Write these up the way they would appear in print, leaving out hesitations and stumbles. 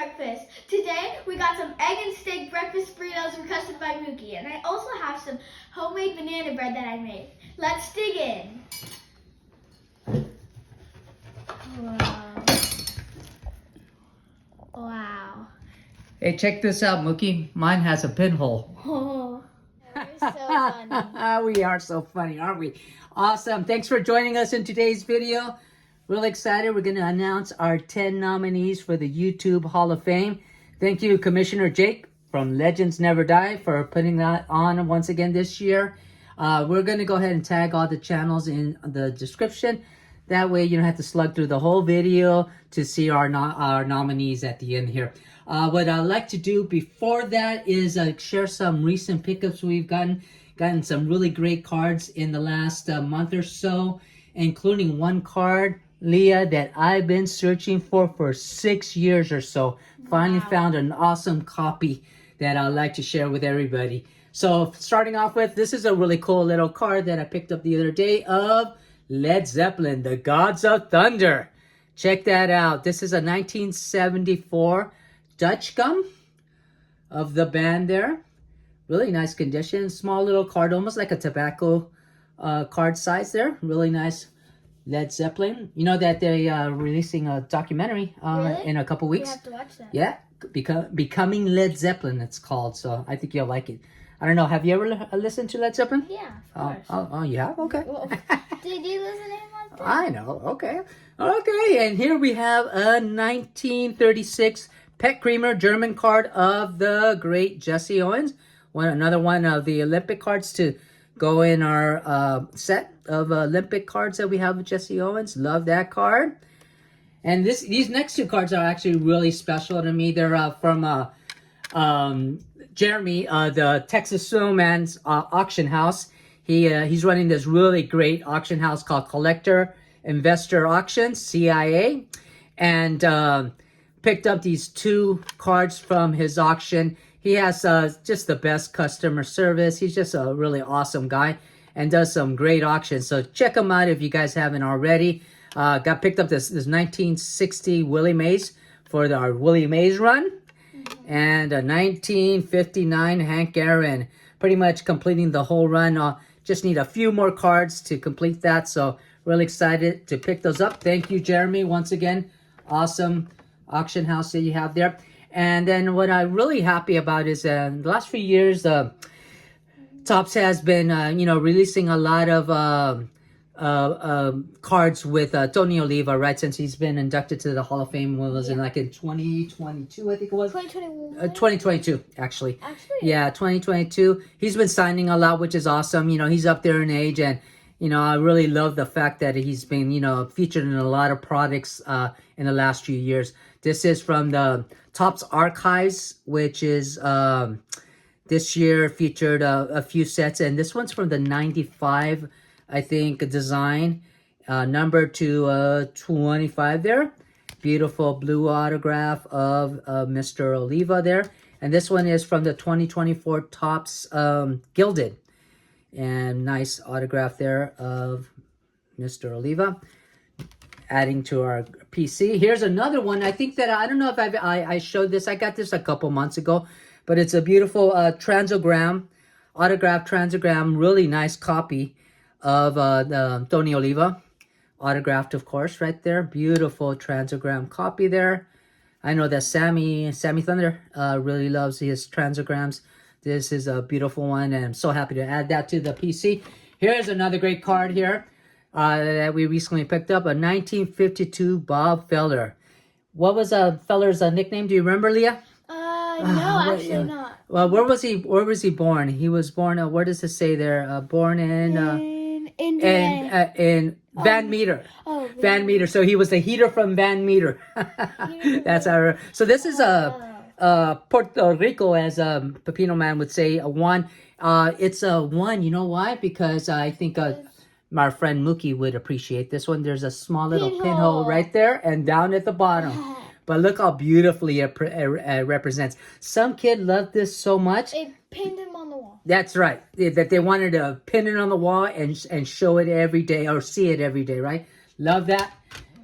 breakfast. Today we got some egg and steak breakfast burritos requested by Mookie, and I also have some homemade banana bread that I made. Let's dig in. Wow. Wow. Hey, check this out, Mookie. Mine has a pinhole. Oh, that is so funny. We are so funny, aren't we? Awesome. Thanks for joining us in today's video. Really excited. We're going to announce our 10 nominees for the YouTube Hall of Fame. Thank you, Commissioner Jake from Legends Never Die, for putting that on once again this year. We're going to go ahead and tag all the channels in the description. That way you don't have to slug through the whole video to see our nominees at the end here. What I'd like to do before that is share some recent pickups we've gotten some really great cards in the last month or so, including one card, Leah, that I've been searching for 6 years or so. Finally found an awesome copy that I'd like to share with everybody. So starting off with, this is a really cool little card that I picked up the other day of Led Zeppelin, the Gods of Thunder. Check that out. This is a 1974 Dutch gum of the band there. Really nice condition. Small little card, almost like a tobacco card size there. Really nice Led Zeppelin. You know that they're releasing a documentary Really? in a couple weeks. We have to watch that. Yeah, Becoming Led Zeppelin it's called. So I think you'll like it. I don't know. Have you ever listened to Led Zeppelin? Yeah, of course. Oh, you have? Okay. Well, did you listen to him on time? I know. Okay. Okay. And here we have a 1936 Pet Creamer German card of the great Jesse Owens. Another one of the Olympic cards to go in our set of Olympic cards that we have with Jesse Owens. Love that card. And these next two cards are actually really special to me. They're from Jeremy, the Texas Snowman's auction house. He's running this really great auction house called Collector Investor Auctions, CIA. And picked up these two cards from his auction. He has just the best customer service. He's just a really awesome guy and does some great auctions. So check him out if you guys haven't already. Got picked up this 1960 Willie Mays for our Willie Mays run. And a 1959 Hank Aaron. Pretty much completing the whole run. Just need a few more cards to complete that. So really excited to pick those up. Thank you, Jeremy, once again. Awesome auction house that you have there. And then what I'm really happy about is in the last few years, Topps has been, releasing a lot of cards with Tony Oliva, right? Since he's been inducted to the Hall of Fame, in 2022, I think it was. 2021? 2022, actually. Actually? Yeah, 2022. He's been signing a lot, which is awesome. He's up there in age, and I really love the fact that he's been, featured in a lot of products in the last few years. This is from the Topps Archives, which is this year featured a few sets, and this one's from the 95, I think, design, number to 25 there. Beautiful blue autograph of Mr. Oliva there. And this one is from the 2024 Topps Gilded. And nice autograph there of Mr. Oliva. Adding to our PC. Here's another one. I think that, I don't know if I showed this. I got this a couple months ago. But it's a beautiful transogram, autographed transogram, really nice copy of the Tony Oliva. Autographed, of course, right there. Beautiful transogram copy there. I know that Sammy Thunder really loves his transograms. This is a beautiful one, and I'm so happy to add that to the PC. Here's another great card here that we recently picked up, a 1952 Bob Feller. What was Feller's nickname? Do you remember, Leah? No, actually not. Well, where was he born? He was born, where does it say there? Born in Indiana. In Van Meter. Oh, Van Meter. So he was a heater from Van Meter. That's our. So this is Puerto Rico, as Pepino Man would say, a one. It's a one. You know why? Because I think my friend Mookie would appreciate this one. There's a small little pinhole right there and down at the bottom. But look how beautifully it represents. Some kid loved this so much. It pinned him on the wall. That's right. That they wanted to pin it on the wall and show it every day or see it every day, right? Love that.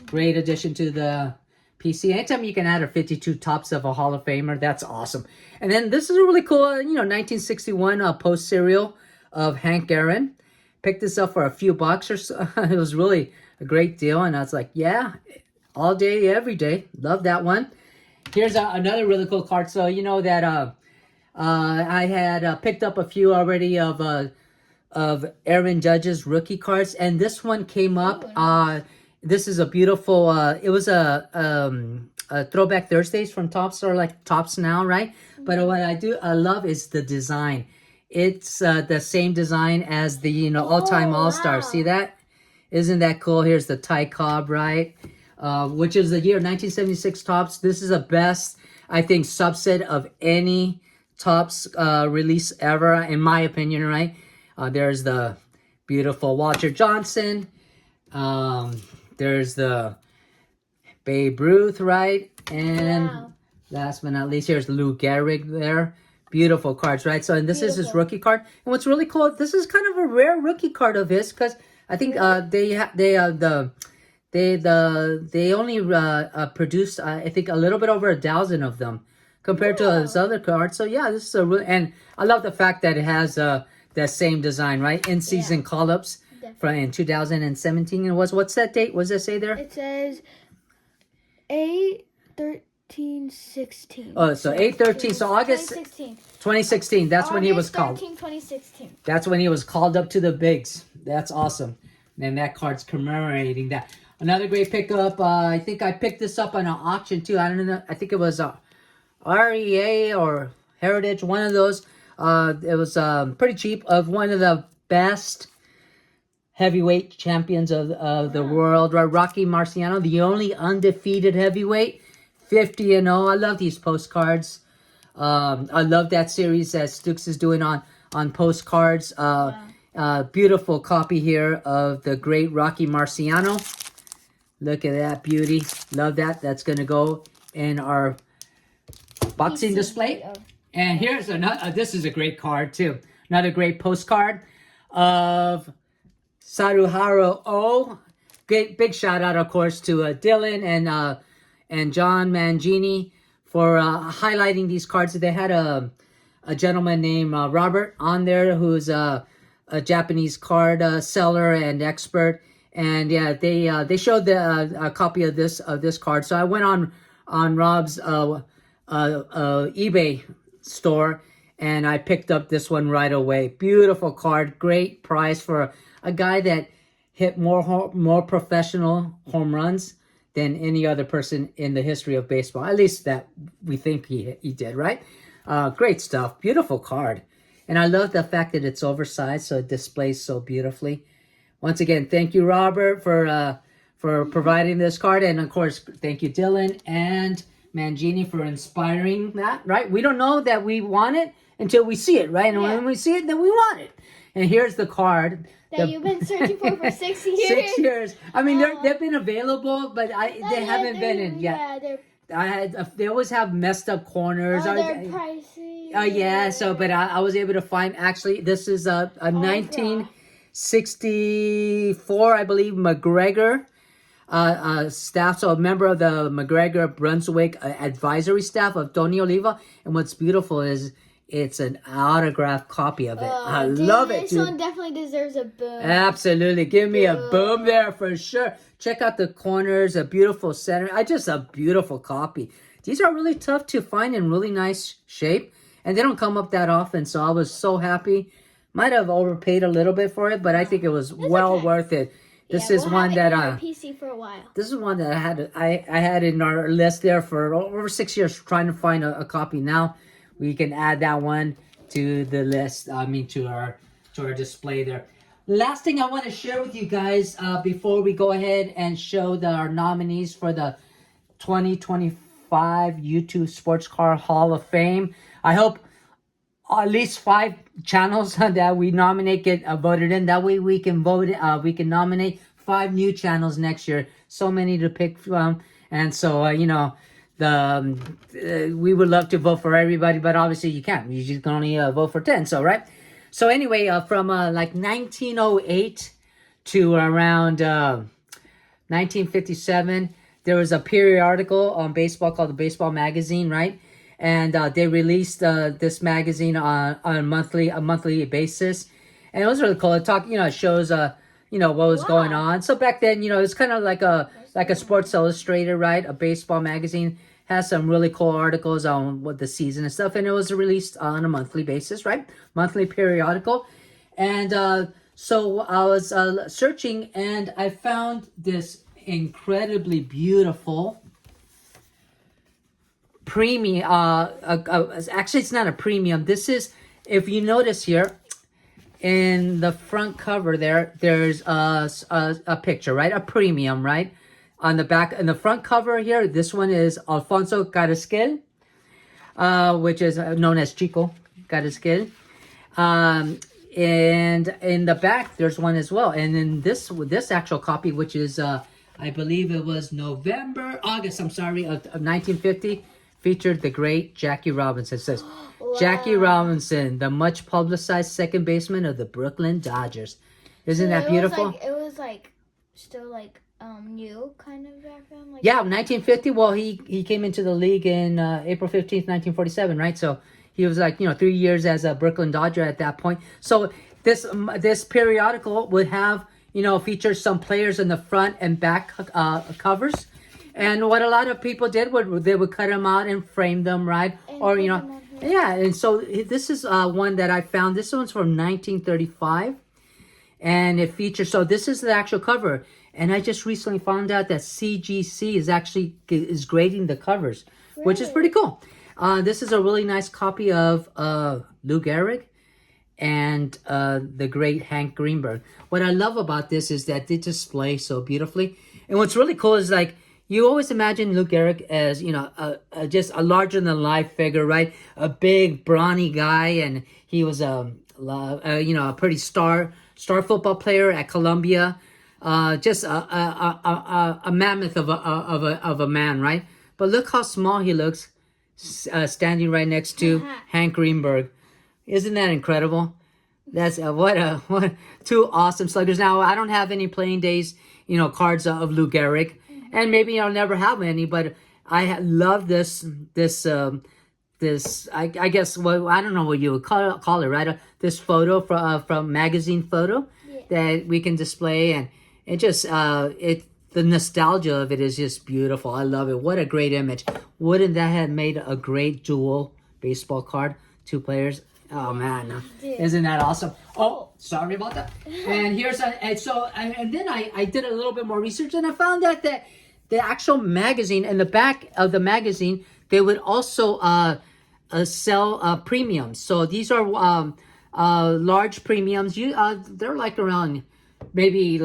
Great addition to the PC. Anytime you can add a 52 tops of a Hall of Famer, that's awesome. And then this is a really cool, 1961 post serial of Hank Aaron. Picked this up for a few bucks or so. It was really a great deal, and I was like, yeah, all day, every day. Love that one. Here's another really cool card. So you know that I had picked up a few already of Aaron Judge's rookie cards, and this one came up. This is a beautiful. It was a Throwback Thursdays from Topps, or like Topps now, right? But what I love is the design. It's the same design as the all-time All-Star. See that? Isn't that cool? Here's the Ty Cobb, right? Which is the year 1976 Topps. This is the best, I think, subset of any Topps release ever, in my opinion, right? There's the beautiful Walter Johnson. There's the Babe Ruth, right? And last but not least, here's Lou Gehrig there. Beautiful cards, right? So, and this is his rookie card. And what's really cool, this is kind of a rare rookie card of his, because I think they only produced I think a little bit over 1,000 of them compared to his other cards. So yeah, this is a really, and I love the fact that it has that same design, right? In season call-ups from in 2017. And what's that date? What does it say there? It says 8/13/16. Oh, so 8/13. So August 2016. That's when he was called. 2016. That's when he was called up to the bigs. That's awesome. And that card's commemorating that. Another great pickup. I think I picked this up on an auction too. I don't know. I think it was REA or Heritage, one of those. It was pretty cheap, of one of the best heavyweight champions of the world, right? Rocky Marciano, the only undefeated heavyweight, 50-0. I love these postcards. I love that series that Stooks is doing on postcards. Beautiful copy here of the great Rocky Marciano. Look at that beauty. Love that. That's going to go in our boxing display. And here's another. This is a great card too. Another great postcard of Saruharu O. Big shout out, of course, to Dylan and John Mangini for highlighting these cards. They had a gentleman named Robert on there, who's a Japanese card seller and expert. And yeah, they showed a copy of this card. So I went on Rob's eBay store, and I picked up this one right away. Beautiful card, great price for a guy that hit more professional home runs than any other person in the history of baseball. At least that we think he did, right? Great stuff. Beautiful card. And I love the fact that it's oversized, so it displays so beautifully. Once again, thank you, Robert, for providing this card. And, of course, thank you, Dylan and Mangini, for inspiring that, right? We don't know that we want it until we see it, right? And when we see it, then we want it. And here's the card. That you've been searching for 6 years. 6 years. I mean, they've been available, but they haven't been in yet. They always have messed up corners. They're pricey. Yeah. So, but I was able to find, actually, this is a 1964, I believe, McGregor staff. So a member of the McGregor Brunswick advisory staff of Tony Oliva. And what's beautiful is it's an autographed copy of it. I love it, dude. This one definitely deserves a boom. Absolutely. Give me a boom there for sure. Check out the corners, a beautiful center. Just a beautiful copy. These are really tough to find in really nice shape, and they don't come up that often, so I was so happy. Might have overpaid a little bit for it, but I think it was worth it. This is one that PC for a while. This is one that I had in our list there for over 6 years, trying to find a copy. Now we can add that one to the list. To our display there. Last thing I want to share with you guys before we go ahead and show our nominees for the 2025 YouTube Sports Car Hall of Fame. I hope at least 5 channels that we nominate get voted in. That way we can vote. We can nominate 5 new channels next year. So many to pick from, and so we would love to vote for everybody, but obviously you can't. You just can only vote for 10. So right. So anyway, from like 1908 to around 1957, there was a periodical on baseball called the Baseball Magazine, right? And they released this magazine on a monthly basis, and it was really cool. It shows what was going on. So back then, it's kind of like a Sports Illustrated, right? A baseball magazine has some really cool articles on what the season and stuff, and it was released on a monthly basis, right? Monthly periodical, and so I was searching, and I found this incredibly beautiful premium. Actually, it's not a premium. This is, if you notice here, in the front cover there's a picture, right? A premium, right? On the back, in the front cover here, this one is Alfonso Carrasquel, which is known as Chico Carrasquel. And in the back, there's one as well. And in this actual copy, which is, I believe it was August, of 1950, featured the great Jackie Robinson. It says, wow. Jackie Robinson, the much publicized second baseman of the Brooklyn Dodgers. Isn't that beautiful? It was still new kind of back then? Yeah, 1950. Well, he came into the league in April 15th, 1947, right? So he was 3 years as a Brooklyn Dodger at that point. So this periodical would have, feature some players in the front and back covers. And what a lot of people did they would cut them out and frame them, right? And yeah. And so this is one that I found. This one's from 1935, and it features. So this is the actual cover. And I just recently found out that CGC is grading the covers, which is pretty cool. This is a really nice copy of Lou Gehrig and the great Hank Greenberg. What I love about this is that they display so beautifully. And what's really cool is you always imagine Lou Gehrig as, just a larger-than-life figure, right? A big, brawny guy, and he was a pretty star football player at Columbia. Just a mammoth of a man, right? But look how small he looks, standing right next to Hank Greenberg. Isn't that incredible? That's what two awesome sluggers. Now I don't have any playing days, cards of Lou Gehrig, and maybe I'll never have any. But I love this. I guess I don't know what you would call it, right? This photo from magazine photo that we can display, and it just the nostalgia of it is just beautiful. I love it. What a great image! Wouldn't that have made a great dual baseball card? Two players. Oh man, isn't that awesome? Oh, sorry about that. And then I did a little bit more research, and I found out that the actual magazine, in the back of the magazine, they would also sell premiums. So these are large premiums. They're around maybe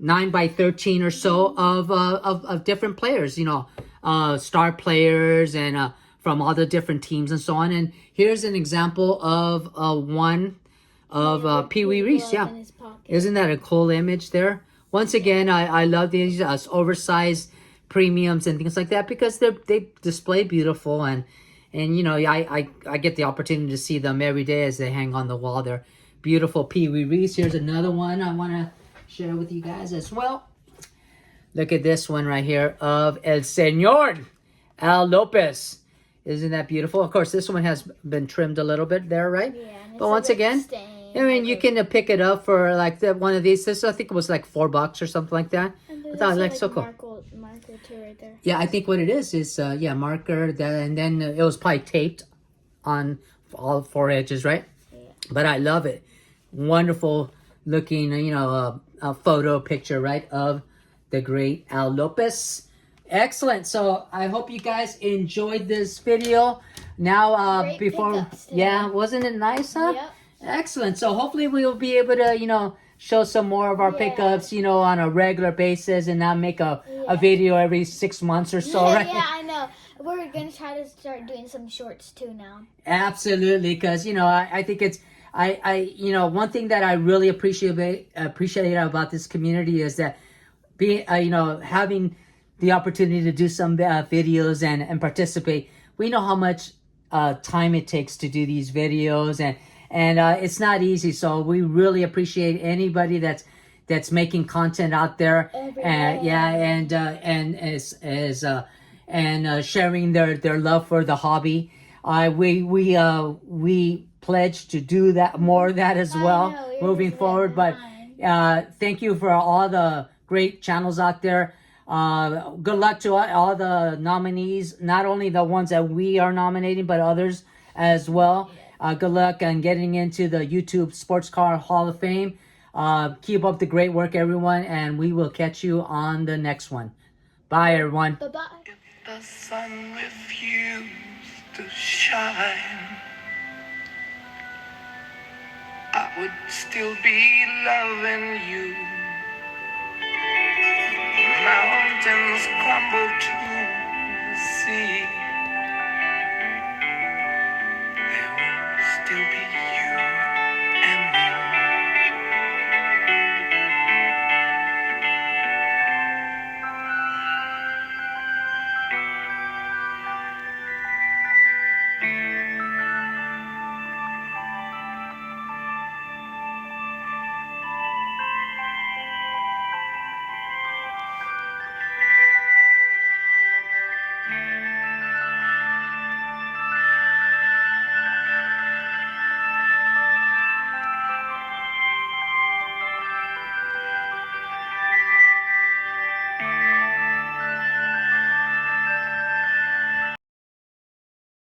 9x13 or so of different players. Star players and from all the different teams and so on. And here's an example of one of Pee Wee Reese. Yeah, isn't that a cool image there? Once again, I love these oversized premiums and things like that because they display beautiful, and I get the opportunity to see them every day as they hang on the wall. They're beautiful Pee Wee Reese. Here's another one I want to share with you guys as well. Look at this one right here of El Señor Al Lopez. Isn't that beautiful? Of course, this one has been trimmed a little bit there, right? Yeah. But once again, you can pick it up for one of these. This I think it was $4 or something like that. And I thought so cool. Marker too, right there. Yeah, I think what it is marker, and then it was probably taped on all four edges, right? Yeah. But I love it. Wonderful looking, a photo picture, right, of the great Al Lopez. Excellent. So I hope you guys enjoyed this video. Now, wasn't it nice, huh? Yep. Excellent. So hopefully we'll be able to, show some more of our pickups, on a regular basis, and not make a video every 6 months or so, right? Yeah, I know. We're going to try to start doing some shorts too now. Absolutely, because, I think it's, one thing that I really appreciate about this community is that having the opportunity to do some videos and participate. We know how much time it takes to do these videos, and it's not easy. So we really appreciate anybody that's that's making content out there, and Everywhere. and sharing their love for the hobby. We pledge to do that more of that as I well know, yours moving is forward. written in But mine. thank you for all the great channels out there. Good luck to all the nominees, not only the ones that we are nominating, but others as well. Good luck on getting into the YouTube Sports Car Hall of Fame. Keep up the great work, everyone, and we will catch you on the next one. Bye, everyone. Bye-bye. If the sun refused to shine, I would still be loving you. Mountains crumble too